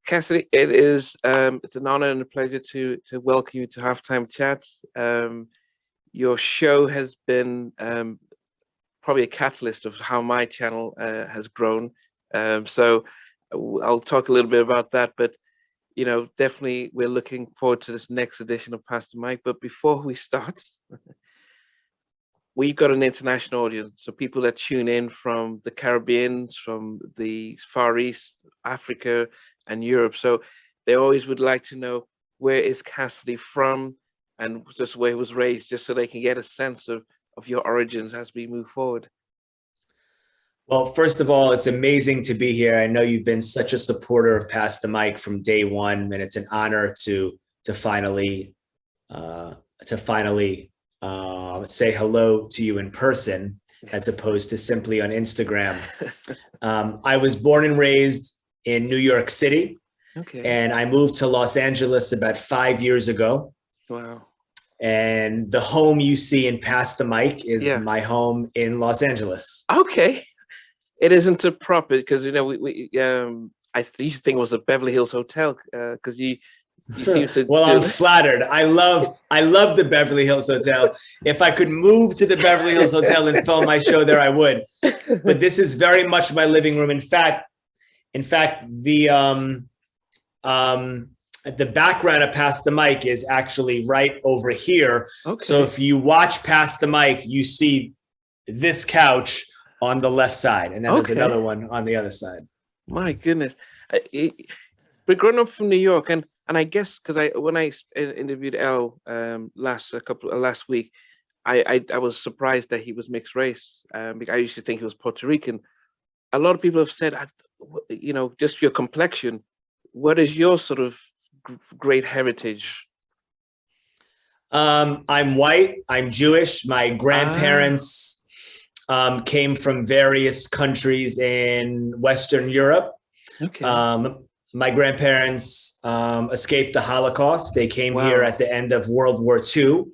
Cassidy, it is it's an honor and a pleasure to welcome you to Halftime Chats. Your show has been probably a catalyst of how my channel has grown. So I'll talk a little bit about that, but definitely we're looking forward to this next edition of Pastor Mike. But before we start, we've got an international audience, so people that tune in from the Caribbean, from the Far East, Africa, and Europe. So they always would like to know, where is Cassidy from, and just where he was raised, just so they can get a sense of your origins as we move forward. Well, first of all, it's amazing to be here. I know you've been such a supporter of Pass the Mic from day one, and it's an honor to finally say hello to you in person, as opposed to simply on Instagram. I was born and raised in New York City, and I moved to Los Angeles about 5 years ago. Wow. And the home you see in Pass the Mic is my home in Los Angeles. Okay. It isn't a proper, because I used to think it was a Beverly Hills hotel, because you seem to. Well, I'm flattered. I love the Beverly Hills Hotel. If I could move to the Beverly Hills Hotel and film my show there, I would. But this is very much my living room. In fact, the background of Pass the Mic is actually right over here. Okay. So if you watch Pass the Mic, you see this couch on the left side, and then there's another one on the other side. My goodness. We're growing up from New York, and I guess because when I interviewed Elle last week, I was surprised that he was mixed race. Because I used to think he was Puerto Rican. A lot of people have said, just your complexion. What is your sort of great heritage? I'm white. I'm Jewish. My grandparents came from various countries in Western Europe. Okay. My grandparents escaped the Holocaust. They came here at the end of World War II,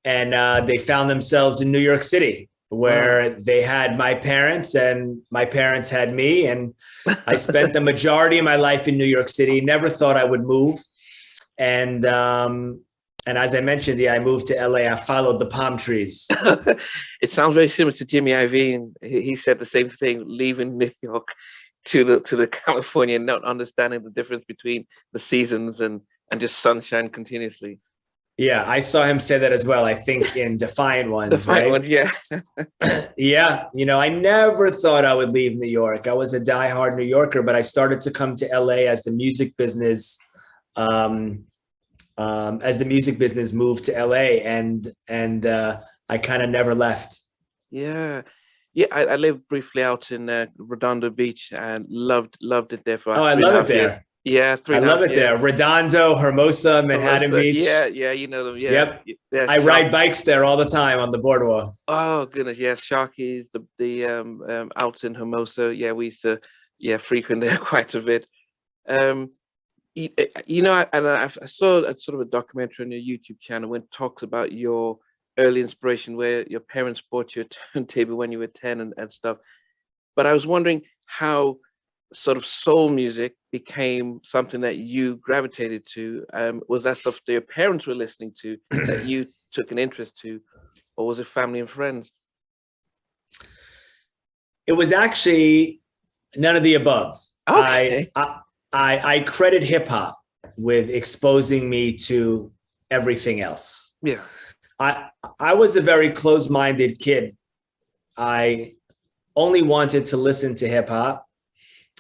and they found themselves in New York City, where they had my parents, and my parents had me. And I spent the majority of my life in New York City. Never thought I would move. And as I mentioned, I moved to LA. I followed the palm trees. It sounds very similar to Jimmy Iovine. And he said the same thing, leaving New York to the California, not understanding the difference between the seasons and just sunshine continuously. Yeah, I saw him say that as well. I think in Defiant Ones. Defiant Ones, yeah. Yeah, I never thought I would leave New York. I was a diehard New Yorker, but I started to come to LA as the music business moved to LA, and I kind of never left. Yeah. I lived briefly out in Redondo Beach and loved it there for. I love it there. Years. Yeah, I love it there. Redondo, Hermosa, Manhattan Beach. Yeah, you know them. Yeah. Yep. Yeah, I ride bikes there all the time on the boardwalk. Oh goodness, yeah. Sharky's, the outs in Hermosa. Yeah, we used to frequent there quite a bit. And I saw a sort of a documentary on your YouTube channel when it talks about your early inspiration, where your parents bought you a turntable when you were 10 and stuff. But I was wondering how sort of soul music became something that you gravitated to. Was that stuff that your parents were listening to that you took an interest to, or was it family and friends? It was actually none of the above. Okay. I credit hip hop with exposing me to everything else. Yeah. I was a very closed-minded kid. I only wanted to listen to hip hop.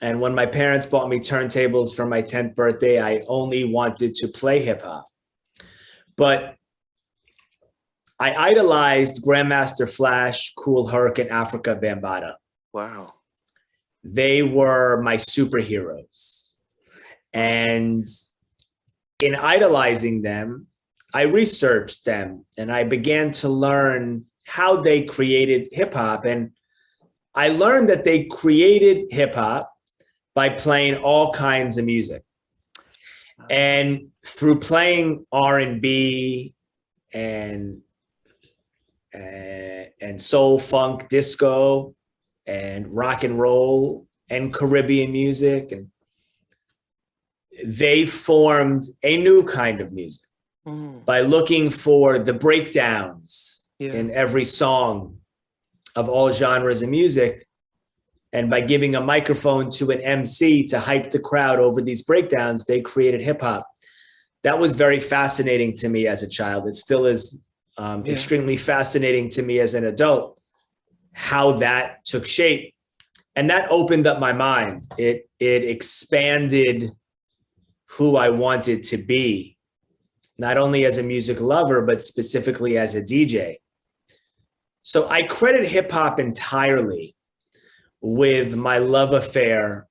And when my parents bought me turntables for my 10th birthday, I only wanted to play hip hop. But I idolized Grandmaster Flash, Kool Herc, and Africa Bambaataa. Wow. They were my superheroes. And in idolizing them, I researched them and I began to learn how they created hip hop. And I learned that they created hip hop by playing all kinds of music. And through playing R&B and soul, funk, disco, and rock and roll and Caribbean music, and they formed a new kind of music by looking for the breakdowns in every song of all genres of music. And by giving a microphone to an MC to hype the crowd over these breakdowns, they created hip hop. That was very fascinating to me as a child. It still is extremely fascinating to me as an adult, how that took shape. And that opened up my mind. It expanded who I wanted to be, not only as a music lover, but specifically as a DJ. So I credit hip hop entirely with my love affair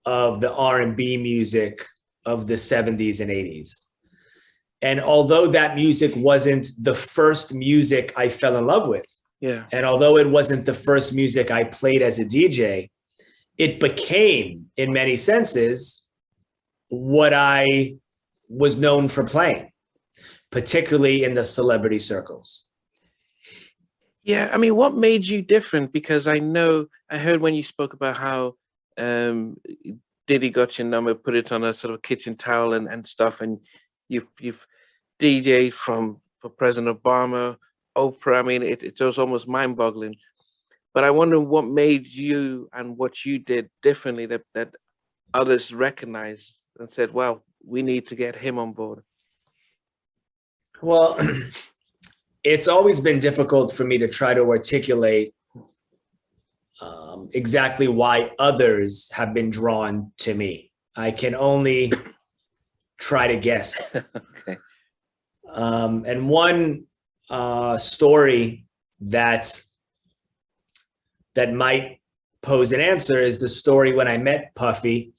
of the R&B music of the 70s and 80s. And although that music wasn't the first music I fell in love with, and although it wasn't the first music I played as a DJ, it became, in many senses, what I was known for playing, particularly in the celebrity circles. Yeah, I mean, what made you different? Because I heard when you spoke about how Diddy got your number, put it on a sort of kitchen towel and stuff, and you've DJed for President Obama, Oprah. I mean, it was almost mind-boggling. But I wonder what made you and what you did differently that others recognized and said, "Well, we need to get him on board." Well, it's always been difficult for me to try to articulate exactly why others have been drawn to me. I can only try to guess. Okay. And one story that might pose an answer is the story when I met Puffy.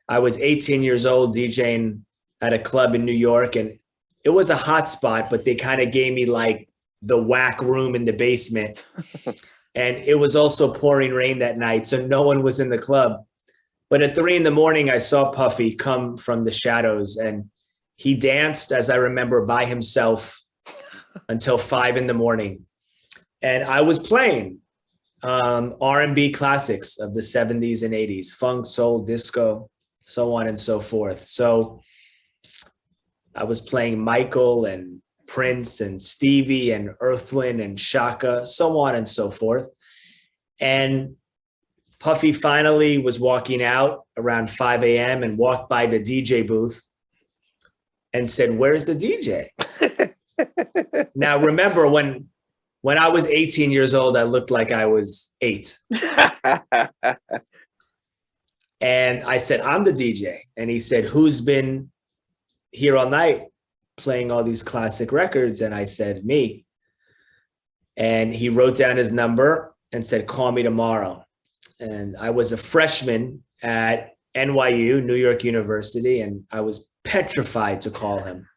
I was 18 years old DJing at a club in New York, and it was a hot spot, but they kind of gave me like the whack room in the basement. And it was also pouring rain that night, so no one was in the club. But at 3 a.m, I saw Puffy come from the shadows, and he danced, as I remember, by himself until 5 a.m. And I was playing R&B classics of the 70s and 80s, funk, soul, disco, so on and so forth. So I was playing Michael and Prince and Stevie and Earth, Wind and Shaka, so on and so forth. And Puffy finally was walking out around 5 a.m. and walked by the DJ booth and said, "Where's the DJ?" Now, remember, when I was 18 years old, I looked like I was 8. And I said, "I'm the DJ." And he said, "Who's been here all night playing all these classic records?" And I said, "Me." And he wrote down his number and said, "Call me tomorrow." And I was a freshman at NYU, New York University, and I was petrified to call him.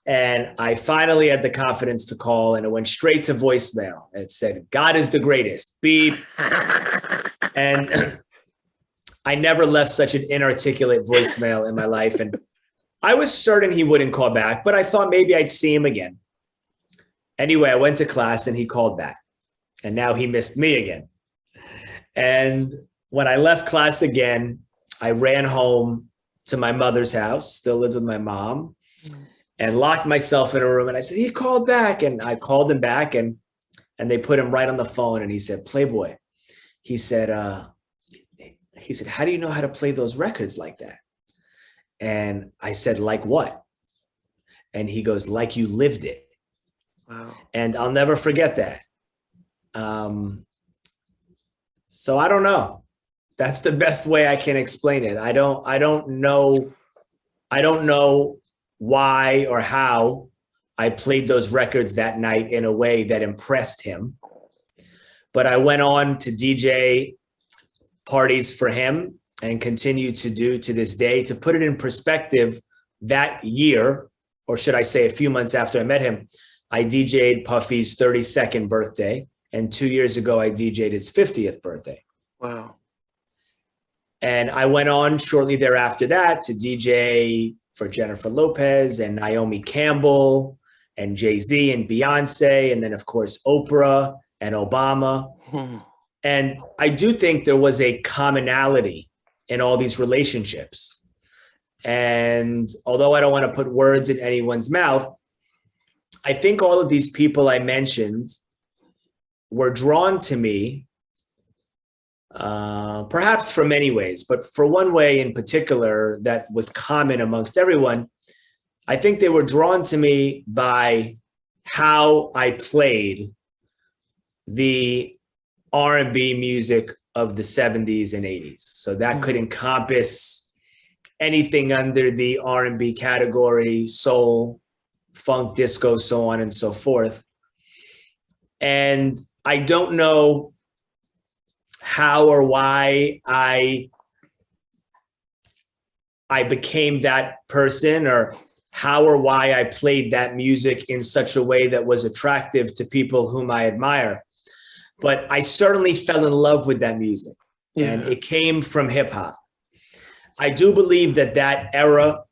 And I finally had the confidence to call, and it went straight to voicemail. It said, "God is the greatest, beep." And I never left such an inarticulate voicemail in my life. And I was certain he wouldn't call back, but I thought maybe I'd see him again. Anyway, I went to class and he called back. And now he missed me again. And when I left class again, I ran home to my mother's house, still lived with my mom, and locked myself in a room. And I said, "He called back." And I called him back, and they put him right on the phone. And he said, "Playboy," he said, "How do you know how to play those records like that?" And I said, "Like what?" And he goes, "Like you lived it." Wow. And I'll never forget that. So I don't know. That's the best way I can explain it. I don't know why or how I played those records that night in a way that impressed him. But I went on to DJ parties for him and continue to do to this day. To put it in perspective, that year, or should I say a few months after I met him, I DJ'd Puffy's 32nd birthday. And 2 years ago, I DJ'd his 50th birthday. Wow. And I went on shortly thereafter that to DJ for Jennifer Lopez and Naomi Campbell and Jay-Z and Beyoncé. And then, of course, Oprah and Obama. And I do think there was a commonality in all these relationships. And although I don't want to put words in anyone's mouth, I think all of these people I mentioned were drawn to me, perhaps for many ways, but for one way in particular that was common amongst everyone. I think they were drawn to me by how I played the R&B music of the 70s and 80s. So that could encompass anything under the R&B category, soul, funk, disco, so on and so forth. And I don't know how or why I became that person, or how or why I played that music in such a way that was attractive to people whom I admire. But I certainly fell in love with that music, and it came from hip hop. I do believe that that era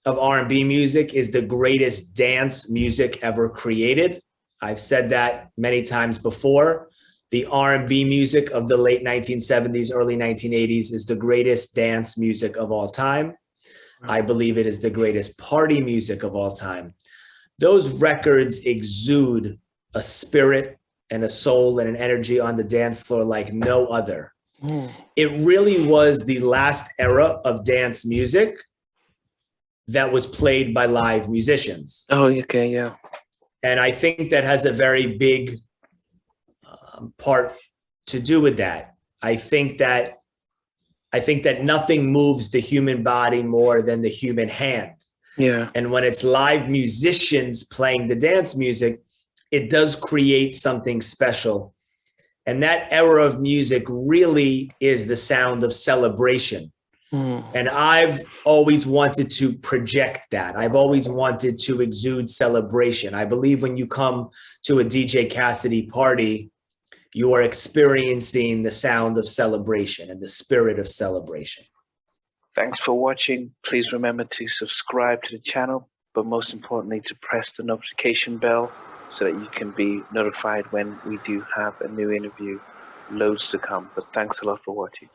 of R&B music is the greatest dance music ever created. I've said that many times before. The R&B music of the late 1970s, early 1980s is the greatest dance music of all time. I believe it is the greatest party music of all time. Those records exude a spirit and a soul and an energy on the dance floor like no other. It really was the last era of dance music that was played by live musicians. Oh, okay, yeah. And I think that has a very big part to do with that. I think that nothing moves the human body more than the human hand. Yeah. And when it's live musicians playing the dance music, it does create something special. And that era of music really is the sound of celebration. And I've always wanted to project that. I've always wanted to exude celebration. I believe when you come to a DJ Cassidy party, you are experiencing the sound of celebration and the spirit of celebration. Thanks for watching. Please remember to subscribe to the channel, but most importantly, to press the notification bell so that you can be notified when we do have a new interview. Loads to come, but thanks a lot for watching.